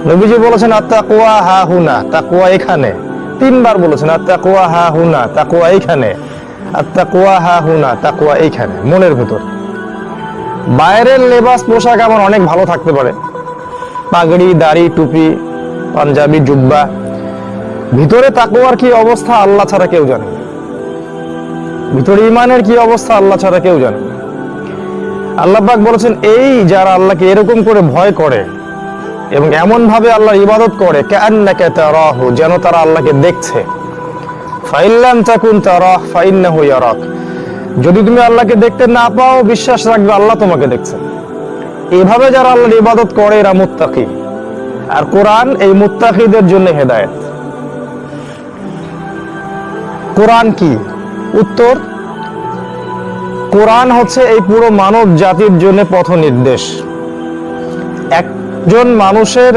নবীজি বলেছেন আত্তাকওয়া হা হুনা, তাকওয়া এখানে। তিনবার বলেছেন আত্তাকওয়া হা হুনা, তাকওয়া এইখানে, আত্তাকওয়া হা হুনা, তাকওয়া এইখানে, মনের ভেতর। বাইরের লেবাস পোশাক আমার অনেক ভালো থাকতে পারে, পাগড়ি, দাড়ি, টুপি, পাঞ্জাবি, জুব্বা, ভিতরে তাকওয়ার কি অবস্থা আল্লাহ ছাড়া কেউ জানে। ভিতরে ইমানের কি অবস্থা আল্লাহ ছাড়া কেউ জানে। আল্লাহ পাক বলেছেন এই যারা আল্লাহকে এরকম করে ভয় করে এবং এমন ভাবে আল্লাহর ইবাদত করে, কাআন্নাকা তারাহু, যেন তারা আল্লাহকে দেখছে। ফাইল্লাম তাকুন তারাহ ফাইন্নাহু ইয়ারাক, যদি তুমি আল্লাহকে দেখতে না পাও বিশ্বাস রাখবে আল্লাহ তোমাকে দেখছে। এইভাবে যারা আল্লাহর ইবাদত করে এরা মুত্তাকি। আর কোরআন এই মুত্তাকিদের জন্য হেদায়েত। কোরআন কি? উত্তর, কোরআন হচ্ছে এই পুরো মানব জাতির জন্য পথ নির্দেশ। একজন মানুষের